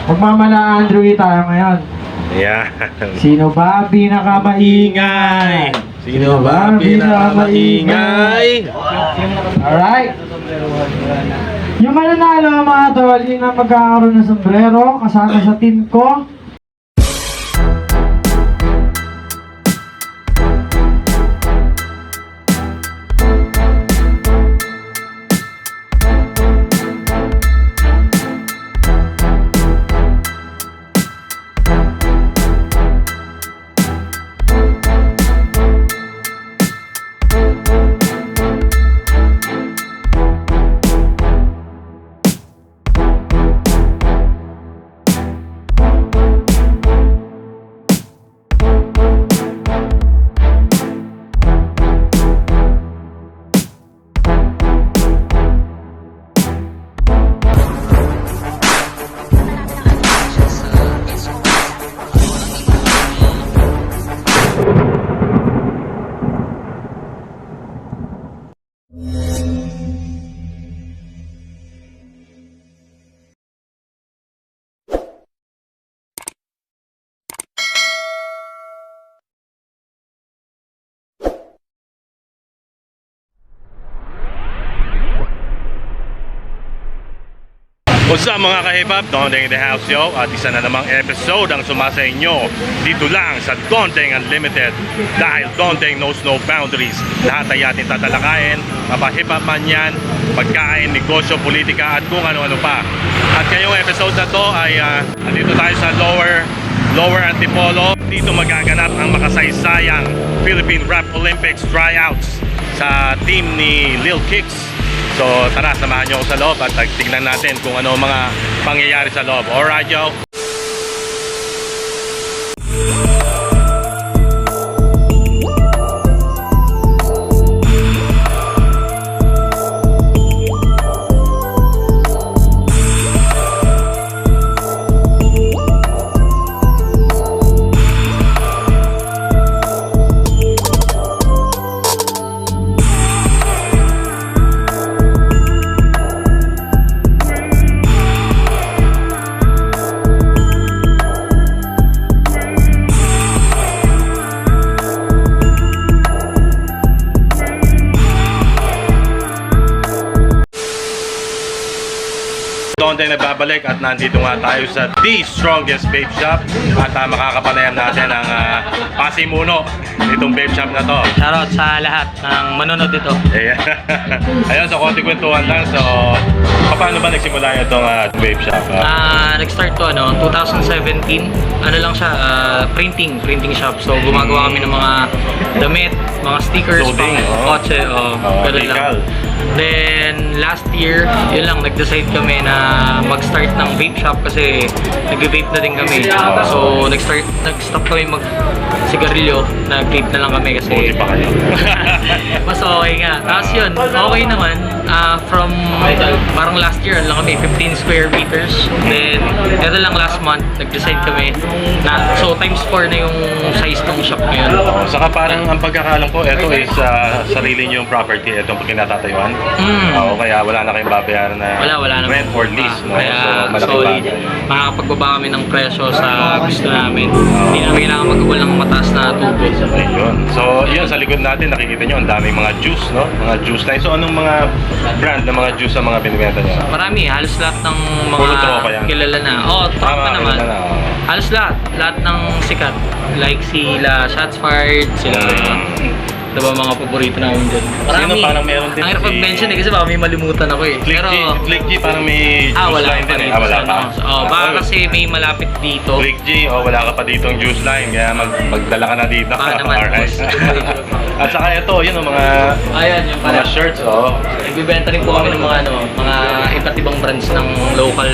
Magmamala Andrew tayo ngayon. Yan. Sino ba pinakamaingay? Sino ba pinakamaingay? Alright. Yung mananalo mga tol, yung na magkakaroon ng sombrero kasama sa team ko. What's up mga ka-hip-hop? Dondeng in the house yo. At isa na namang episode ang sumasa inyo dito lang sa Dondeng Unlimited. Dahil Dondeng knows no boundaries. Lahat ay ating tatalakayin, mapa-hip-hop man yan, pagkain, negosyo, politika at kung ano-ano pa. At ngayong episode na to ay andito tayo sa Lower Antipolo. Dito magaganap ang makasaysayang Philippine Rap Olympics tryouts sa team ni Lil Kicks. So tara, samahan nyo ako sa loob at tignan natin kung ano mga pangyayari sa loob. Alright yo! Dondeng nagbabalik at nandito nga tayo sa The Strongest Vape Shop at makakapanayam natin ang pasimuno nitong vape shop na to. Shoutout sa lahat ng manonood dito. Ayan. Ayun, so konti kwentuhan lang. So paano ba nagsimula itong vape shop? Nag-start to 2017. Ano lang siya, printing shop. So gumagawa kami ng mga damit, mga stickers, Clothing, pang kotse, ganun lang. Then last year, yun lang, nag-decide kami na mag-start ng vape shop kasi nag-vape na din kami. So nag-stop kami mag-sigarilyo, nag-vape na lang kami kasi Buti pa kayo. mas okay nga. Tapos yun, okay naman. From parang last year lang kami, 15 square meters. Then ito lang last month, nag-decide kami na so times 4 na yung size ng shop ngayon. Saka parang ang pagkakalam ko, ito is sarili nyo yung property, itong pagkinatatayuan. Kaya wala na kayong babayaran na wala na rent or lease. No? Kaya So solid. malaking bagay. Makakapagbaba kami ng presyo sa gusto namin. Hindi namin kailangan magkabal ng mataas na tubo. Ayun. So, yun, sa likod natin, nakikita nyo, ang daming mga juice, no? Mga juice line. So, anong mga brand na mga juice ang mga binibenta nyo? Marami, halos lahat ng mga Puro tropa yan. kilala na. Tropa naman. kilala na, Halos lahat ng sikat. Like sila Shots Fired, sila diba mga paborito namin dyan. Sino parang meron din ang hirap si- mag-mention kasi baka may malimutan ako eh. Click G, parang may juice wala line pa din eh. dito Wala sa pa. baka kasi may malapit dito. Click G, wala ka pa ditong juice line, kaya magdala ka na dito. Baka naman, Alright. boss. At saka ito, yun, mga Ayan, yung pala. mga shirts, Nagbibenta rin po kami ng mga mga iba't ibang brands ng local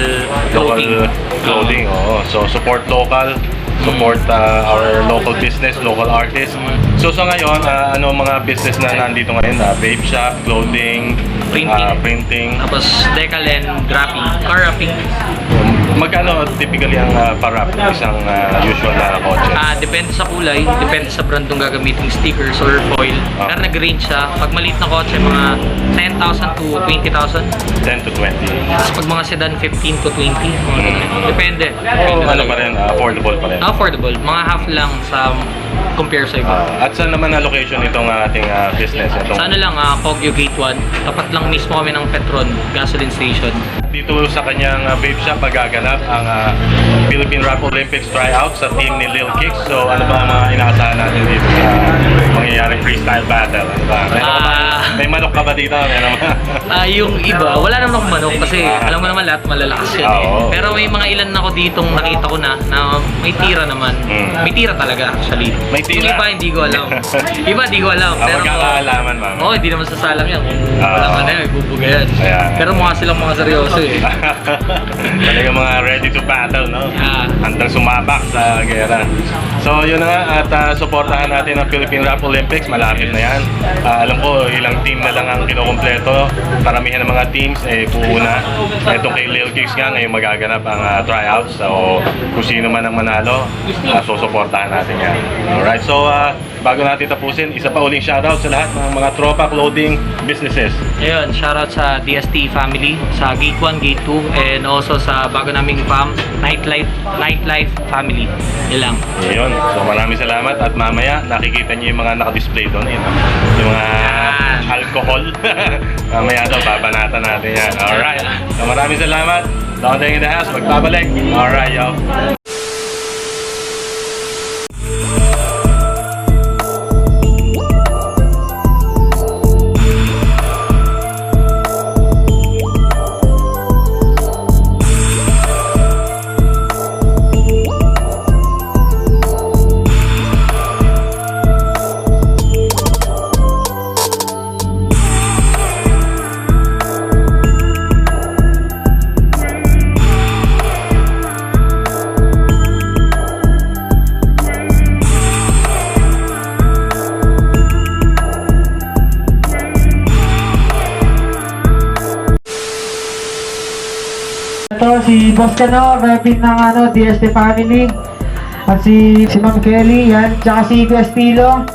clothing. clothing, So, support local, support our local business, local artists. So ngayon, ano mga business na nandito ngayon? Vape shop, clothing, printing. Tapos Decalen, Grapping, car wrapping. Magkano typically ang parap ng isang usual na kotse? Depende sa kulay, depende sa brand ng gagamitin stickers or foil. Pero nag-range siya. Pag maliit na kotse, mga 10,000 to 20,000. 10 to 20. Tapos pag mga sedan, 15 to 20. Mga ganun. Depende. Ano pa rin, affordable pa rin. Affordable. Mga half lang sa compare sa iba. At saan naman na location itong ating business? Itong, Sa ano lang, Kogyo Gate 1. Tapat lang mismo kami ng Petron gasoline station. dito sa kanyang vape shop magaganap ang Philippine Rap Olympics tryout sa team ni Lil Kicks. So ano ba ang mga inaasahan natin dito sa mangyayaring freestyle battle? Ano ba? May manok ka ba dito? Meron ba? Yung iba, wala naman akong manok kasi alam mo naman lahat malalakas yan eh. Oo. Pero may mga ilan ako ditong nakita ko na may tira naman. May tira talaga actually. May tira? Yung iba hindi ko alam. Iba hindi ko alam. Pero magkakaalaman, ma'am. Oo, hindi naman sasalang yan. Kung walang ano yan, ibubuga yan. Ayan. Pero mukha silang mga seryoso eh. Talagang mga ready to battle, no? Yeah. Handang sumabak sa gera. So yun na nga, at suportahan natin ang Philippine Rap Olympics. Malapit na yan. Alam ko, ilang team na lang ang kinukumpleto. Paramihan ng mga teams, puuna. Itong kay Lil Kicks nga, ngayon magaganap ang tryouts. So kung sino man ang manalo, susuportahan natin yan. Alright, so bago natin tapusin, isa pa uling shoutout sa lahat ng mga tropa clothing businesses. Ayun, shoutout sa DST family, sa Gate 1, Gate 2, and also sa bago naming fam, Nightlife family. Yun lang. Yun. So maraming salamat at mamaya nakikita niyo yung mga naka-display doon. Yung mga alcohol. Mamaya daw babanatan natin yan. Alright. So maraming salamat. Dondeng in the house. Magbabalik. Alright, yo. Ito si Boss Cano, repin ng DST family. At si Ma'am Kelly, yan. Tsaka si Estilo.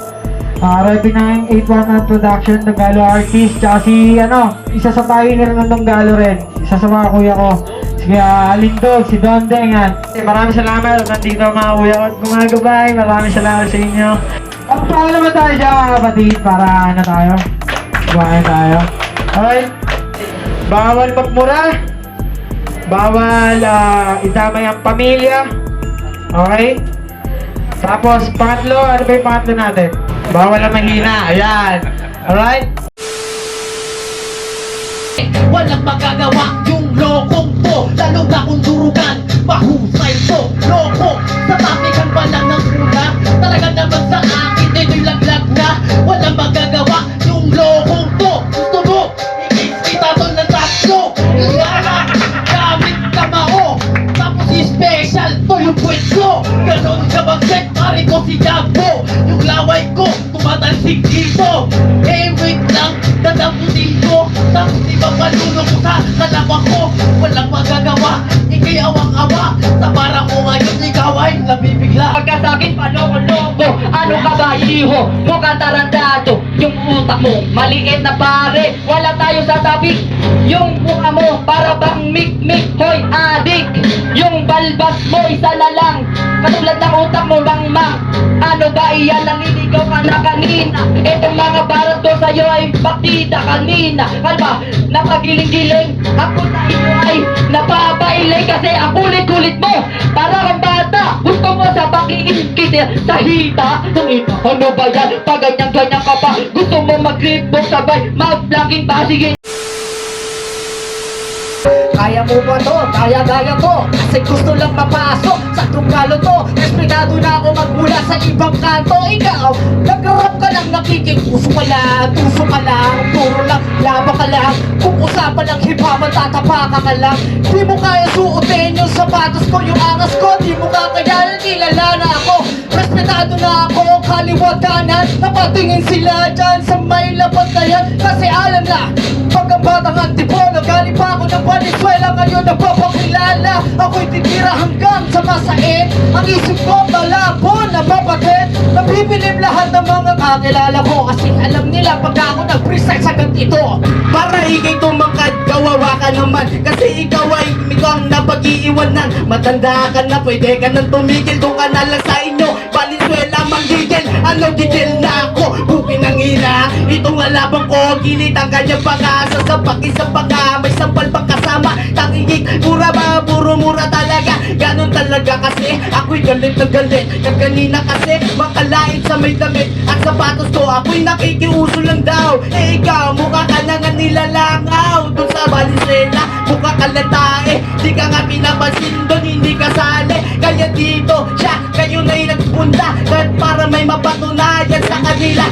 Repin ng 811 Production, Tagalog artist. Tsaka si isa sa pioneer ng Tagalog rin. Isa sa mga kuya ko. Si Alindog, si Dondeng, yan. Maraming salamat. Nandito ang mga kuya ko at gumagabay. Maraming salamat sa inyo. At paano naman tayo dyan mga kapatid para tayo? Buhayin tayo. Alright. Bawal magmura. Bawal idamay ang pamilya. Okay? Tapos pangatlo, ano ba yung pangatlo natin? Bawal ang mahina. Ayan. Alright? Walang magagawa yung lokong to. Lalo na kung durugan, mahusay to. Loko, sa tapikan pa lang ng una. Talaga naman sa akin, ito'y laglag na. Walang magagawa yung lokong to. Gusto mo, i-kiss kita to ng tatlo. Gamit kamao, tapos i-special to yung puwet ko. Ganon ka mag-set, pare ko si Jabo. Yung laway ko, tumatalsik dito. Wait lang, dadaputin ko. Tapos iba palulong ko sa kalawa ko. Walang magagawa, ikay awang-awa. Sa para ko ngayon, ikaw ay nabibigla. Pagkasakit paloko-loko, ano ka ba iho? Mukhang tarantado, yung utak mo maliit na pare. Wala tayo sa tabi, yung mukha mo para bang mik-mik. Hoy adik, yung balbas mo isa na lang. Katulad ng utak mo mang-mang. Ano ba iyan, naliligaw ka na kanina? Itong mga barat ko sa'yo ay partida kanina. Kalma, napagiling-giling. Ako na ito ay napapailay kasi ang kulit-kulit mo. Para kang bata, gusto mo sa pakiingkit sa hita. Ano ba yan? Pag ganyan-ganyan ka pa, gusto mo mag-grip mo sabay, mag-vlogging pa, sige. Kaya mo ba to? Kaya-gaya ko. Kasi gusto lang mapasok sa tungkalo to. Respetado na ako magmula sa ibang kanto. Ikaw, nag-rap ka lang, nakikipuso ka lang. Tuso ka lang, puro lang, laba ka lang. Kung usapan ng hip-hop, tatapaka ka lang. Di mo kaya suotin yung sapatos ko, yung angas ko. Di mo kakayanan, kilala na ako. Respetado na ako, kaliwat kanan. Napatingin sila dyan sa may lapat na yan. Kasi alam na, pag ang batang antipolo, galing pa ako ng Valenzuela, ngayon napapakilala. Ako'y titira hanggang sa masait. Ang isip ko malabo na mabatit. Bibilib lahat ng mga kakilala ko kasi alam nila pag ako nag-freestyle sa ganito. Para ikay tumangkad, kawawa ka naman kasi ikaw ay ang napag-iiwanan. Matanda ka na, pwede ka nang tumigil. Doon ka na lang sa inyo, Valenzuela manggigil. Ano gigil na ako, bukin ng ina. Itong alabang ko, gilit ang kanyang pag-asa. Sa pag-isang pag may sampal pang kasama. Tangigig, mura ba, puro mura talaga. Ganon talaga kasi, ako'y galit na galit. Kaganina kasi, makalait sa may damit. At sapatos ko, ako'y nakikiuso lang daw. Eh ikaw, mukha ka na nga nilalangaw. Doon sa Valenzuela, mukha ka lang tae. Di ka nga pinapansin doon, hindi ka sali. Kaya dito, siya, kayo na'y nagpunta. Kahit para may mapatunayan sa kanila.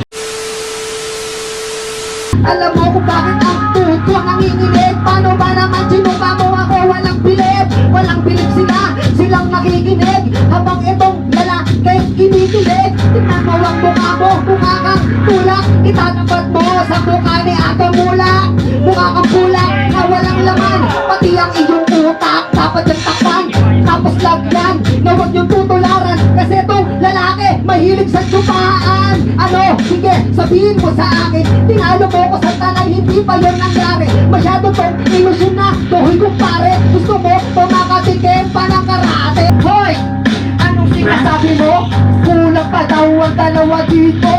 Alam mo kung bakit ang puto nanginginig? Paano ba naman sinuka mo ako? Walang bilib, walang bilib sila. Silang nakikinig habang itong lalaki kinikilig. Tingnan mo ang mukha mo, mukha kang tulak. Itatapat mo sa mukha ni Aga Mulak. Mukha kang bulak na walang laman. Pati ang iyong utak dapat yung takpan. Tapos lagyan na huwag yung tutularan. Kasi itong lalaki mahilig sa tsupaan. Ano? Sige, sabihin mo sa akin. Tinalo mo ko sa tanay, hindi pa yun nangyari. Masyado tong ilusyon na, tuhoy kumpare. Gusto mo, tumakatikim pa ng karate. Hoy! Anong sinasabi mo? Kulang pa daw ang dalawa dito.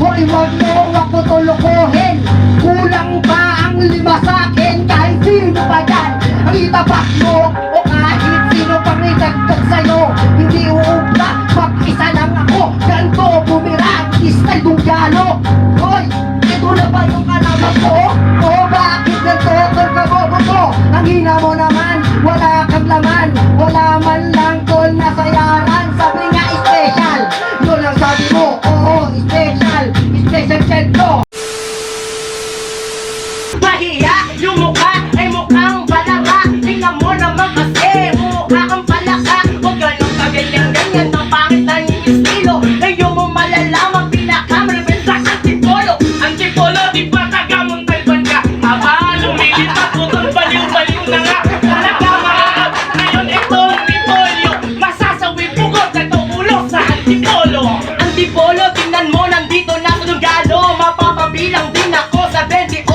Hoy, wag mo ako tulukuhin. Kulang pa ang 5 sa akin. Kahit sino pa yan ang itapak mo. O kahit sino pang itagtag sa'yo. Hindi uubra, mag-isa lang ako. Ganto, bumirang, style dunggalo. Hoy! Ito na ba yung kalaman ko? O bakit ganito tol ka bobo ko? Ang hina mo naman, wala kang laman. Wala man lang tol na sayaran. Sabi nga special, yun ang sabi mo. Oo, special, special check to. Mahiya, yung mukha ay mukhang palaka. Tingnan mo naman kasi, mukha kang palaka. Huwag ganun ka ganyan-ganyan, ang pangit na yung estilo. Ngayon mo malalaman, pinaka-represent sa antipolo. Antipolo, di ba tagamon talban ka? Aba, lumilipad mo kang baliw-baliw na nga. Talaga makakap, ngayon ito antipolyo. Masasawi bukod sa ito ulo sa antipolo. Antipolo, tingnan mo, nandito na sa Dunggalo. Mapapabilang din ako sa 28.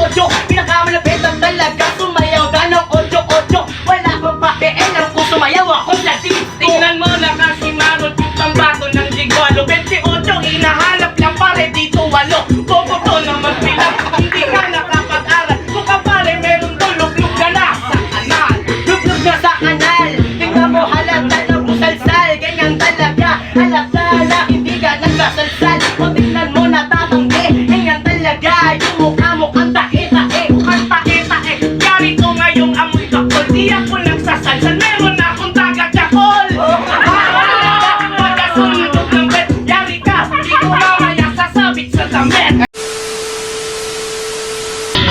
Pinakamalapit ang talaga, sumayaw ka ng 8-8. Wala kang pakialam kung sumayaw ako sa disco. Tingnan mo, nakasimangot yung pambato ng Digolo. 28, hinahanap lang pare dito 8. Bobo to naman bilang, hindi ka nakapag-aral. Kung ka pare, meron to, luglug ka na sa kanal. Luglug na sa kanal. Tingnan mo, halata ng busalsal. Ganyan talaga, halata na hindi ka nagsasalsal. O tingnan mo, natatanggi. Ganyan talaga, yung mukha mo kang tae-tae. Kang tae-tae. Yari ko ngayong amoy kakol. Di ako nagsasalsal, meron akong taga-kakol. Pagkasundog ng bet, yari ka. Di ko mamaya sasabit sa damit.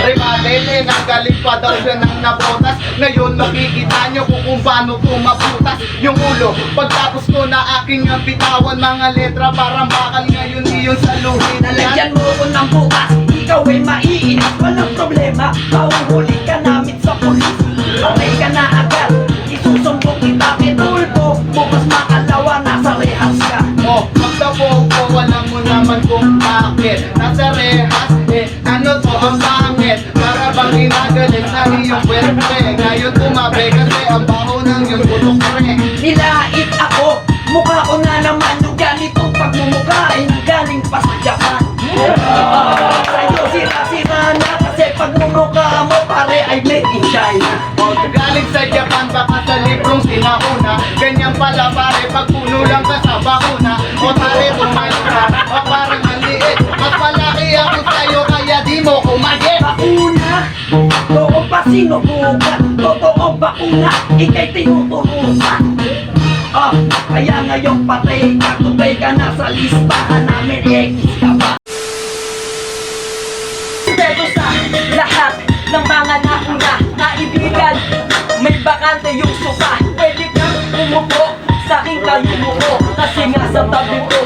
Rimadele, nagaling pa daw siya ng nabotas. Ngayon makikita nyo kung paano pumaputas yung ulo. Pagtapos ko na aking bitawan mga letra, parang bakal ngayon iyon sa luhin. Nalagyan mo ko ng bukas, ikaw ay maiinis, walang problema. Pauhuli ka namin sa pulis, okay ka na agad. Isusumbong kita, pinulpo, bukas makalawa, nasa rehas ka. Oh, magtapo ko, alam mo naman kung bakit. Nasa rehas, ano to ang pangit. Para bang ginagalit na iyong pwerte. Ngayon tumabi kasi ang baho ng iyong putok pre. Nilait ako, mukha ko na naman yung ganitong pagmumukha ay galing pa sa Japan. Sa'yo sira-sira na kasi pagmumukha mo pare ay made in China. O, galing sa Japan, baka sa librong sinahuna. Ganyan pala pare, pag puno lang ka sa bakuna. O tari, tumayo ka, o parang maliit. Mas malaki ako sa'yo, kaya di mo kumagit. Bakuna, totoo ba sinubukan? Totoo bakuna, ikay tinuturukan. Kaya ngayon patay ka, tubay ka na sa listahan namin, X ka ba? Pero sa lahat ng mga nauna kaibigan, may bakante yung sofa. Pwede kang umupo sa aking kalumuko. Kasi nga sa tabi ko,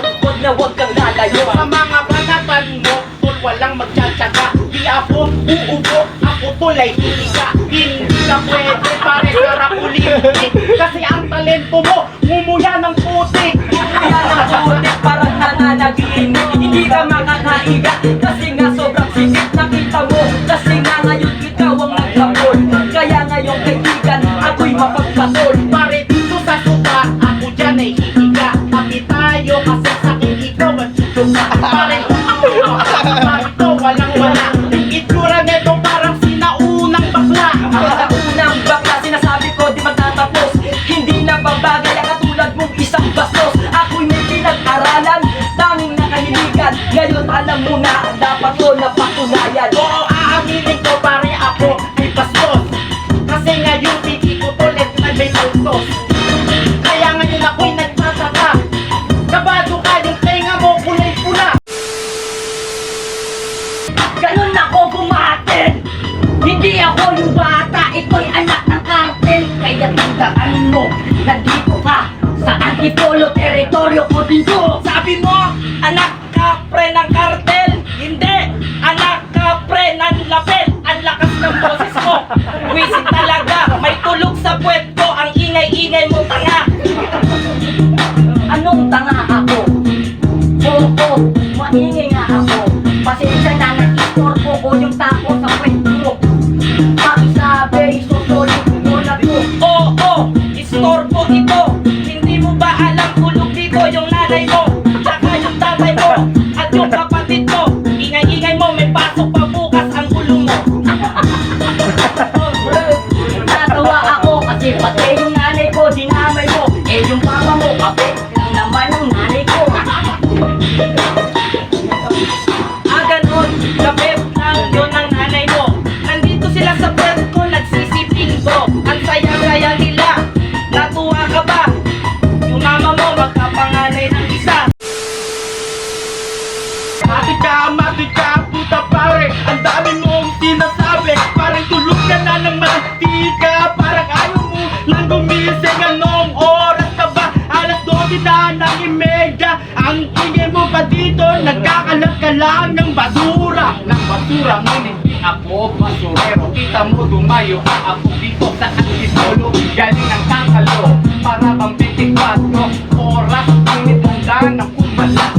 wag kang lalayo. Sa mga banatan mo, tol, walang magtsatsaga. Di ako uupo, ako tulay hihiga. Hindi ka pwede pare sarap ulit. Kasi ang talento mo, ngumuya ng putik. Ngumuya ng putik, parang nananagin. Di ka makakaiga kasi nga sobrang sikip. Nakita mo kasi nga ngayon ikaw ang nagkapon. Kaya ngayon kaibigan, ako'y mapagpatol. Pare dito sa suka, ako dyan ay hihiga. Tapi tayo kasi sa akin ikaw ang susuka. Pare ito walang wala. Yung itsura neto parang sinaunang bakla. Ang unang bakla sinasabi ko di magtatapos. Hindi na babagay ang katulad mong isang bastos. Ako'y may pinag-aralan, tanging nakahiligan. Ngayon alam mo na, dapat ko napatunayan. Oo, aaminin ko pare ako ay bastos. Kasi ngayon piki ko ulit na may bastos. Kaya ngayon ako'y nagtataka. Kabado ka yung tenga mo kulay pula. Ganun ako bumatin. Hindi ako yung bata, ito'y anak ng kartel. Kaya tandaan mo, nandito ka sa Antipolo, teritoryo ko din to. Sabi mo, anak ka pre ng kartel. Hindi, anak ka pre ng lapel. Ang lakas ng boses mo. Wisit talaga, may tulog sa puwet ko. Ang ingay-ingay mo tanga. Anong tanga ako? Oo, maingay nga ako. Pasensya na nag-istorbo ko yung tako sa kwento. Pakisabi, isusulit ko na to. Oo, istorbo ito. Hindi mo ba alam tulog dito yung nanay mo? Tsaka yung tatay mo. At yung kapatid mo. Ingay-ingay mo, may pasok pa bukas ang ulo mo. Natawa ako kasi pati yung nanay ko dinamay mo. Eh yung papa mo, kapit lang naman yung nanay ko. Ganun, lapit lang yun ang nanay mo. Nandito sila sa bed ko, nagsisiping ko. Ang saya-saya nila, natuwa ka ba? Yung mama mo, magkapanganay ng isa. Mati ka, puta pare. Ang dami mong sinasabi. Parang tulog ka na ng mantika. Parang ayaw mo nang gumising. Anong oras ka ba? Alas 12 na ng imedya. Ang ingay mo pa dito, nagkakalat ka lang ng basura. Ng basura, ngunit di ako basurero. Kita mo dumayo ako dito sa Antipolo. Galing ang kakalo, para bang 24 oras. Ngunit handa ng kumalas.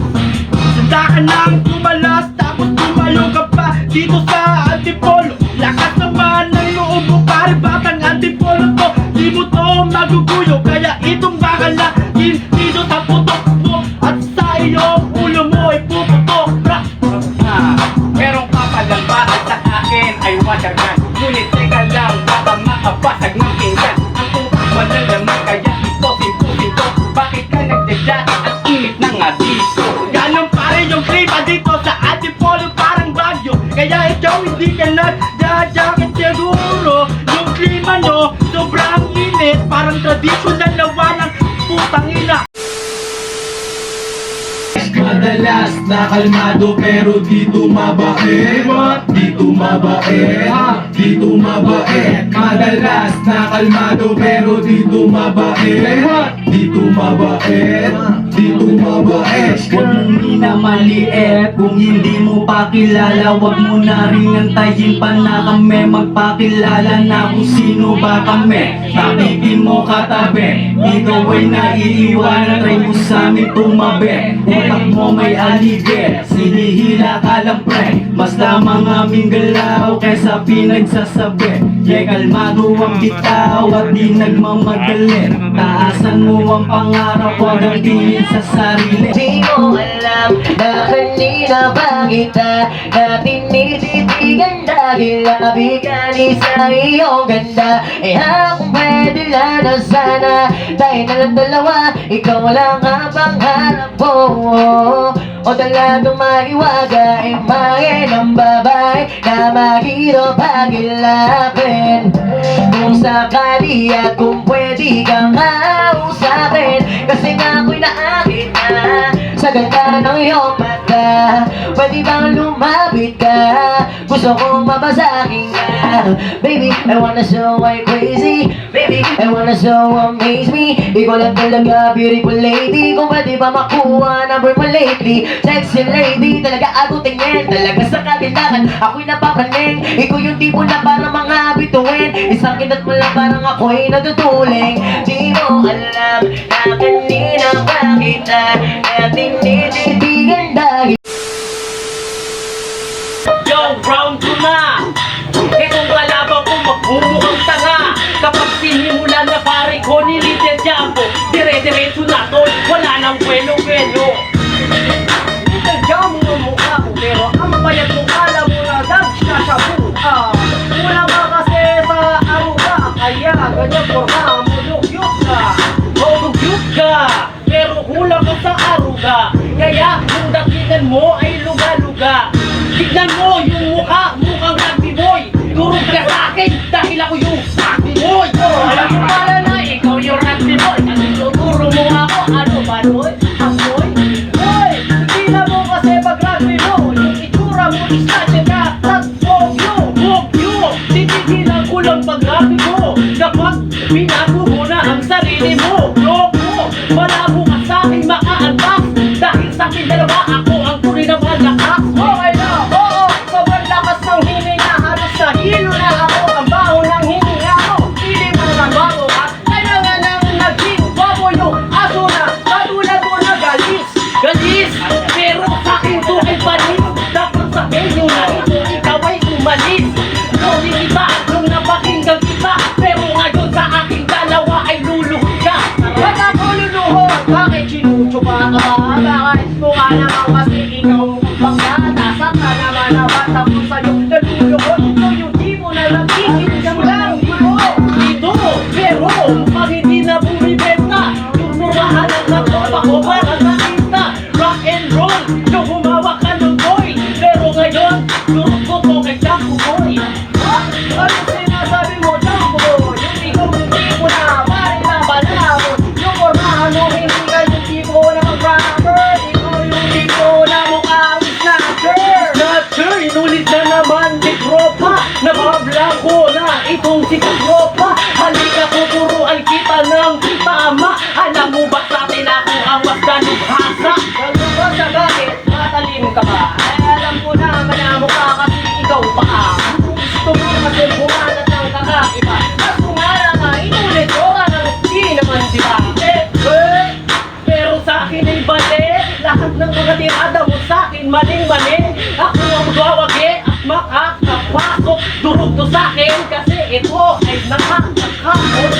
Handa ka nang kumalas, tapos tumalo ka pa dito sa Antipolo. Lakas naman ng loob mo, pare batang Antipolo to. Di mo to maguguyo, kaya itong bakal na dito sa putok mo. At sa iyong ulo mo ay puputok. Merong kapalan ba at sa akin ay water gun. Ngunit teka lang, baka makabasag ng pinggan. Ang utak walang laman, kaya ito simpo-simpo. Bakit ka nagdadya at init ng abiso? Ganun pare yung klima dito sa Antipolo, parang bagyo. Kaya ikaw hindi ka nagdajakit siguro. Yung klima nyo, sobrang init. Parang traditional na walang putang ina. Madalas na kalmado pero di tumabait. Di tumabait. Di tumabait. Madalas na kalmado pero di tumabait. Di tumabait. Di tumabait. Huwag mong minamaliit kung hindi mo pa kilala. Huwag mo na rin antayin pa na kami magpakilala na kung sino ba kami. Tabikin mo katabi, ikaw ay naiiwanan. Try mo sa amin tumabi, utak mo may alige. Sinihila ka lang pre, mas lamang aming galaw kaysa pinagsasabi. Kalmado ang bitaw at di nagmamagali. Taasan mo ang pangarap, huwag ang tingin sa sarili. Di mo alam na kanina pa kita na tinititigan dahil nabigani sa iyong ganda. Eh kung pwede lang na sana tayo na lang dalawa, ikaw lang ang pangarap ko. O talagang maiwaga ay mahal ng babae na mahirap pagilapin. Kung sakali at kung pwede kang kausapin, kasi nga ako'y naakit na sa ganda ng iyong mata. Pwede bang lumapit ka? Gusto kong mabasahin ka. Baby, I wanna show why crazy. Baby, I wanna show amaze me. Ikaw lang talaga beautiful lady. Kung pwede ba makuha number mo lately. Sexy lady, talaga ako tingin. Talaga sa kabilangan, ako'y napapaning. Ikaw yung tipo na parang mga bituin. Isang kinat mo lang parang ako'y natutuling. Di mo alam na kanina pa kita na tinititigan dahil Yo, round 2 na. Itong kalaban ko magmumukhang tanga. Kapag sinimulan na pare ko ni Little Jumbo, dire-diretso na tol, wala nang kwelo-kwelo. Little Jumbo ang mukha ko, pero ang bayad mo kala mo na dance na sa buha. Una ka kasi sa aruga, kaya ganyan forma mo dugyot ka. O dugyot ka, pero kulang ka sa aruga. Kaya kung datingan mo ay luga-luga. Tignan mo yung mukha, mukhang rugby boy. Durog ka sa akin dahil ako yung rugby boy. Alam mo pala na ikaw yung rugby boy. Kasi tuturo mo ako, ano ba boy? Boy? Boy, hindi na mo kasi pag-rugby mo. Yung itsura mo is natin na Wogyo. Titigilan ko lang pag-rugby mo. Kapag binago mo na ang sarili mo. Loko, malabo ka sa akin maka-alpas. Dahil sa akin dalawa ako ang tunay na malakas. Okay na, oo, sobrang lakas ng hininga. Halos sa hilo na ako, ang baho ng hininga mo. Pili mo na bago ka, kailangan nang naging baboy yung aso na katulad mo na galis. Galis, pero sa akin to ay panis. Dapat sabihin nyo na ito, ikaw ay umalis. Sorry kita, nung napakinggan kita, pero ngayon sa aking dalawa ay luluhod ka. Ba't ako luluhod? Bakit sinucho pa ka ba? Bakit mo ka naman kasi ikaw pagkatasa ka naman na bata mo sa'yo naluluhod. Ito yung di mo na nakikinig lang dito. Pero pag hindi na bumibenta, tuturahan ang katropa ko para nakita. Rock and roll, yung humawak ka ng boy. Pero ngayon, turot ko to kay Jumbo Boy. Ano sinasabi mo, Jumbo? Yung ikaw hindi mo na parin na balabon. Yung formahan mo, hindi ka yung tipo na mag-rapper. Ikaw yung tipo na mukhang snatcher. Snatcher, inulit na naman ni tropa. Nababla ko na itong si tropa. Halika ko, turuan kita ng tama. Alam mo ba sa atin ako ang mas dalubhasa? Dalubhasa bakit? Matalim ka ba? Ay alam ko naman na mukha kasi ikaw pa. Gusto mo kasi bumanat ng kakaiba. Kaso nga na inulit ko ka nang di naman diba? Pero sa akin ay bali. Lahat ng mga tirada mo sa akin maling-mali. Ako ang gawagi at makakapasok. Durog to sa akin kasi ito ay nakakakamot.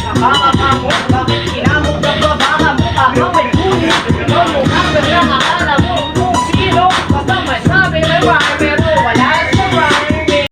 Nakakakamot, bakit kinamot na babaha mo? Baka may kulit. Ikaw mo kapag nakakala mo kung sino. Basta may sabi may rhyme pero wala sa rhyme.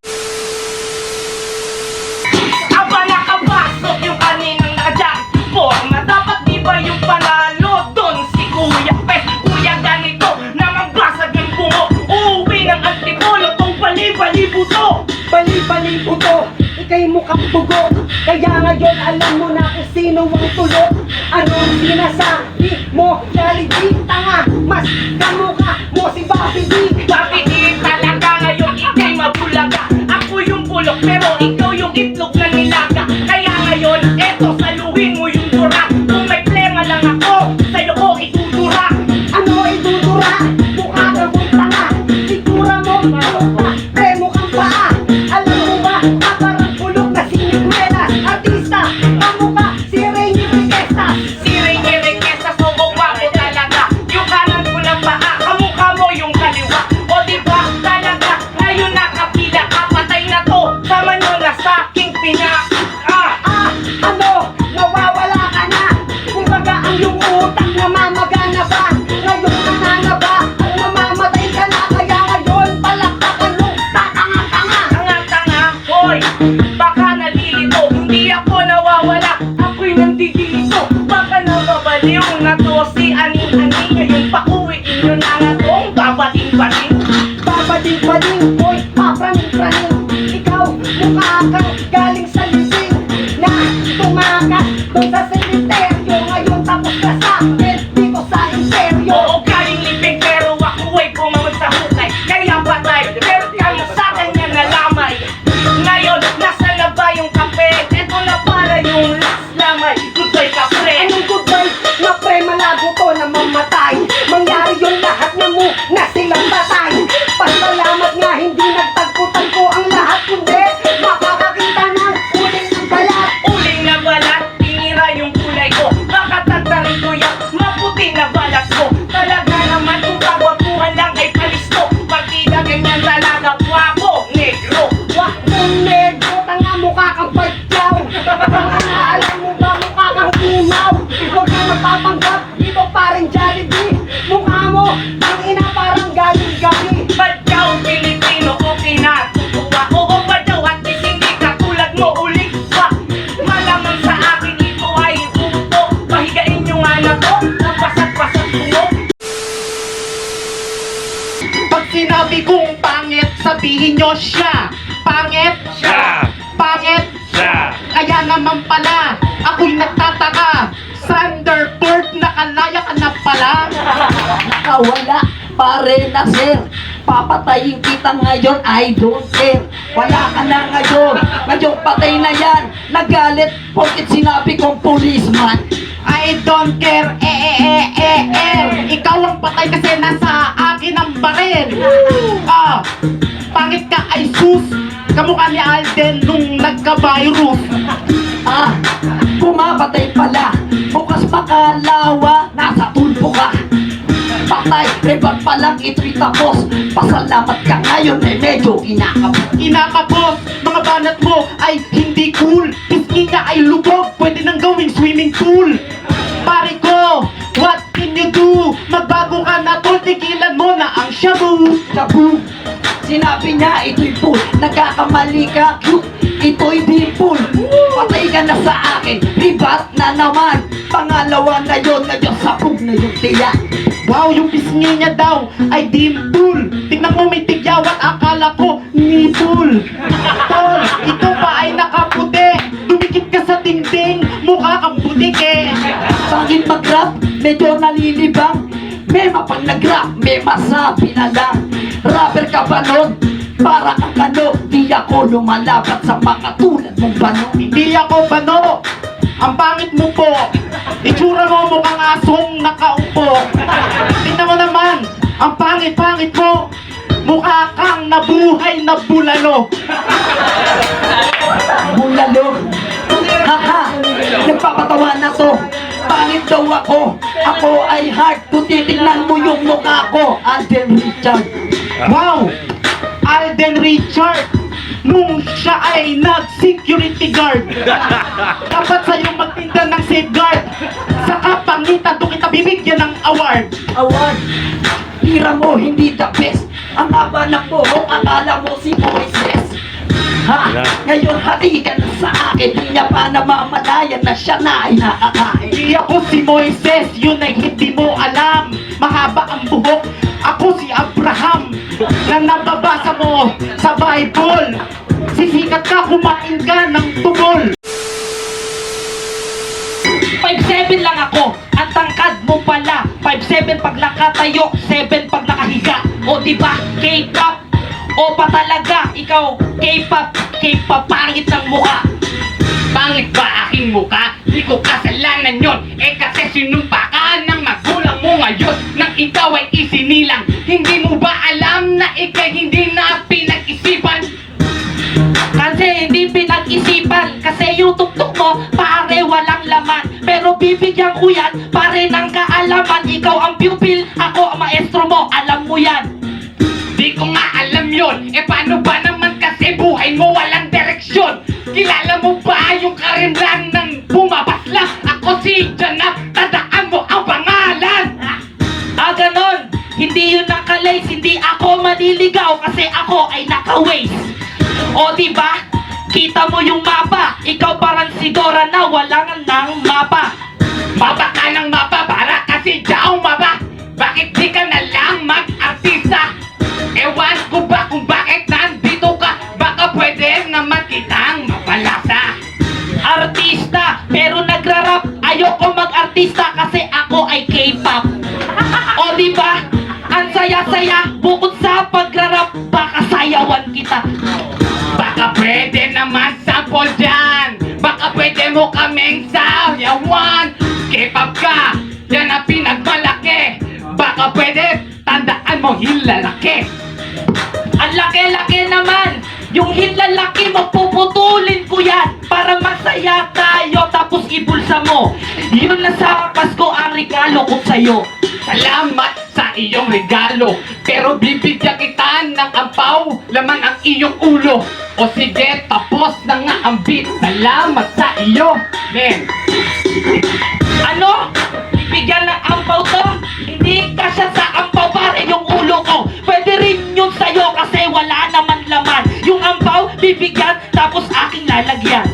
Aba nakabasok yung kaninang naka-jacket forma. Dapat di ba yung panalo doon si Kuya Pes? Kuya ganito na magbasag ng bungo. Uuwi ng antipolo tong bali-bali buto. Bali-bali buto, ikay mukhang bugo. Kaya ngayon alam mo na kung sino ang tulog. Anong sinasabi mo? Jollibee, tanga. Mas kamukha mo si Bobby D. Bobby D talaga ngayon ikay mabulaga. Ako yung bulok pero ikaw yung itlog na nilaga. Kaya ngayon eto saluhin mo yung dura. Kung may plema lang ako, sa'yo ko itudura. Ano itudura? Mukha kang tanga. Itura mo, puta, premo kang paa. Alam mo ba, parang bulok na sinigwelas. Artista, kamukha si Rainy Riquestas. Si Rainy Riquestas, so gwapo talaga. Yung kanan ko ng paa, kamukha mo yung kaliwa. O diba talaga, ngayon nakapila ka, patay na to. Sama nyo na sa aking ano? Nawawala ka na. Kumbaga ang iyong utak namamagana ba? Ngayon nananaba, ang mamamatay ka na. Kaya ngayon palakpakan mo, tatanga-tanga. Tanga-tanga, hoy, baka nalilito. Hindi ako nawawala, ako'y nandidito. Baka nababaliw na to si Aning-Aning. Ngayon pauwiin nyo na nga tong babading-bading. Babading-bading, hoy, papraning-praning. Ikaw, mukha kang galing sa libing na tumakas doon sa cemeteryo. Ngayon tapos ka sa akin dito sa imperyo. Oo, galing libing pero ako ay bumamag sa hukay. Kaya patay, pero kayo sa kanya nalamay. Ngayon, nasa na ba yung kape? Eto na para yung last lamay. Goodbye ka, pre. Anong goodbye? Na pre, malago to na magpapanggap, di mo parang Jollibee. Mukha mo, ang ina parang galing-gabi. Ba't daw Pilipino o kinatutuwa? Oo ba daw at least hindi katulad mo ulit pa? Malamang sa akin ito ay upo. Pahigain nyo nga na to, ang pasat-pasat mo. Pag sinabi kong pangit, sabihin nyo siya. Pangit? Siya. Pangit? Siya. Kaya naman pala, ako'y nagtataka. Thunderbird, nakalaya ka na pala. Nakawala, pare na sir. Papatayin kita ngayon, I don't care. Wala ka na ngayon, ngayon patay na yan. Nagalit, porkit sinabi kong policeman. I don't care, Ikaw ang patay kasi nasa akin ang baril. Pangit ka ay sus. Kamukha ni Alden nung nagka-virus. Bumapatay pala. Bukas makalawa, nasa tulpo ka. Patay, rebag pa lang ito'y tapos. Pasalamat ka ngayon ay medyo kinakapos. Inakapos, mga banat mo ay hindi cool. Pisngi niya ay lubog, pwede nang gawing swimming pool. Pare ko, what can you do? Magbago ka na tol, tigilan mo na ang shabu. Shabu, sinabi niya ito'y pool. Nagkakamali ka, cute, ito'y di pool. Patay ka na sa akin, ribat na naman. Pangalawa na yun, ngayon sabog na yung tiyak. Wow, yung pisngi niya daw ay dimple. Tingnan mo may tigyawat, akala ko nipple. Tol, ito pa ay nakaputi. Dumikit ka sa dingding, mukha kang butike. Pangit mag-rap, medyo nalilibang. May mapang nag-rap, may masabi na lang. Rapper ka ba nun? Para kang kano, di ako lumalabat sa mga tulad mong bano. Hindi ako bano. Ang pangit mo po. Itsura mo mukhang asong nakaupo. Tingnan mo naman, ang pangit-pangit mo. Mukha kang nabuhay na bulalo. Bulalo. Haha, nagpapatawa na to. Pangit daw ako. Ako ay hard. Kung titignan mo yung mukha ko, Alden Richard. Wow! Alden Richard! Nung siya ay nag-security guard. Dapat sa'yo magtinda ng safeguard. Sa kapangitan, doon kita bibigyan ng award. Award. Hira mo, hindi the best. Ang haba ng buhok, akala mo si Moises. Ha? Ngayon hati ka na sa akin. Di niya pa namamalayan na siya na ay nakakain. Hindi ako si Moises, yun ay hindi mo alam. Mahaba ang buhok. Ako si Abraham na nababasa mo sa Bible. Sisikat ka, kumain ka ng tubol. 5'7" lang ako, ang tangkad mo pala 5'7" pag nakatayo, 7 pag nakahiga. O diba, K-pop? O pa talaga, ikaw, K-pop, K-pop, pangit ng mukha. Pangit ba aking mukha? Di ko kasalanan yon. Kasi sinumpa ka ng magulang mo ngayon nang ikaw ay isinilang. Hindi mo ba alam na ikay hindi na pinag-isipan? Kasi hindi pinag-isipan. Kasi yung tuktok mo, pare walang laman. Pero bibigyan ko yan, pare ng kaalaman. Ikaw ang pupil, ako ang maestro mo. Alam mo yan. Di ko nga alam yon. Paano ba naman kasi buhay mo walang direksyon? Kilala mo ba yung karimlan ng bumabasla? Ako si Janap, tandaan mo ang pangalan. Ganon. Hindi yun nakalays, hindi ako maniligaw kasi ako ay naka-waste. O diba? Kita mo yung mapa. Ikaw parang si Dora na walang ng mapa. Mapa ka ng mapa para kasi daw mapa. Bakit di ka na lang mag-artista? Ewan ko ba kung bakit nandito ka. Baka pwede naman kitang mapalasa. Artista, pero nagra-rap. Ayoko mag-artista kasi ako ay K-pop. O diba? Ang saya-saya, bukod sa pagra-rap, baka sayawan kita. Baka pwede naman sample dyan. Baka pwede mo kaming sayawan. K-pop ka, yan ang pinagmalaki. Baka pwede, tandaan mo hilalaki. Ang laki-laki naman. Yung hilalaki mo, puputulin ko yan para masaya tayo tapos ibulsa mo. Yun na sa Pasko ang regalo ko sa'yo. Salamat sa iyong regalo, pero bibigyan kita ng ampaw, laman ang iyong ulo. O sige, tapos na nga ang beat. Salamat sa iyo, men. Ano? lalagyan?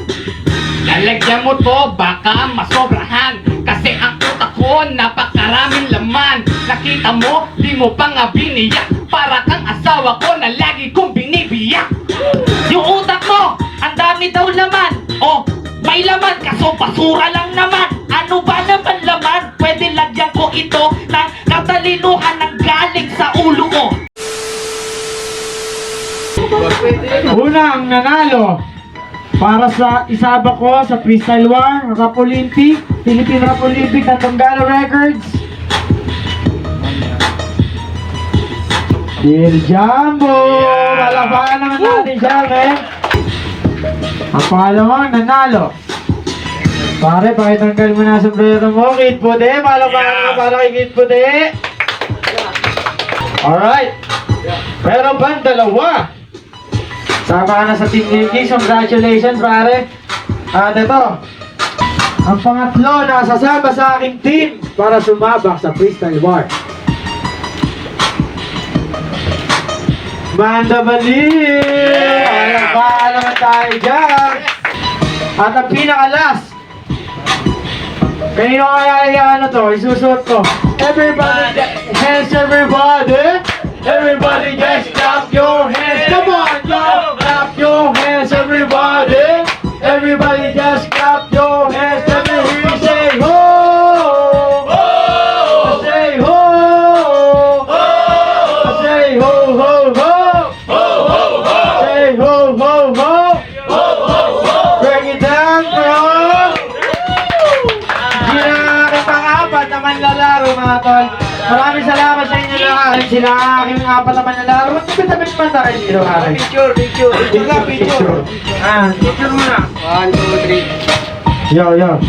Lalagyan mo to, baka masobrahan. Kasi ang utak ko, napakaraming laman. Nakita mo, di mo pa nga biniyak. Para kang asawa ko na lagi kong binibiyak. Yung utak mo, ang dami daw laman. O, may laman kaso basura lang naman. Ano ba naman laman? Pwede lagyan ko ito ng katalinuhan ng galing sa ulo ko. Una ang nanalo para sa isaba ko sa Freestyle War, Rap Olympic, Philippine Rap Olympic ng Tongalo Records. Dear Jumbo! Malabakan naman natin siya, men. Ang pangalawang nanalo. Pare, pakitanggal mo na sa sombrero mo, Kid Pude. Malabakan naman para kay Kid Pude. Alright. Pero ba dalawa? Sama ka na sa Team Nikis. Congratulations, pare. At ito, ang pangatlo na sasama sa aking team para sumabak sa Freestyle War. Manda Baliw! Alam naman tayo dyan. At ang pinaka-last, kanino kaya ano to? Isusuot ko. Everybody, hands everybody! Everybody just clap your hands! Come on, yo! Clap your hands, everybody! Everybody just clap your hands! Let me hear you say ho! Ho! Say ho! Ho! Say ho, ho, ho! Ho, ho, ho! Say ho, ho, ho! Ho, ho, ho! Break it down, bro! Hindi na aking pang-apat na manlalaro, mga tol. Maraming salamat sa inyo lahat. Sila ang aking apat na manlalaro. Magkabit-abit man tayo dito, pare. Picture. Picture muna. 1, 2, 3. Yo.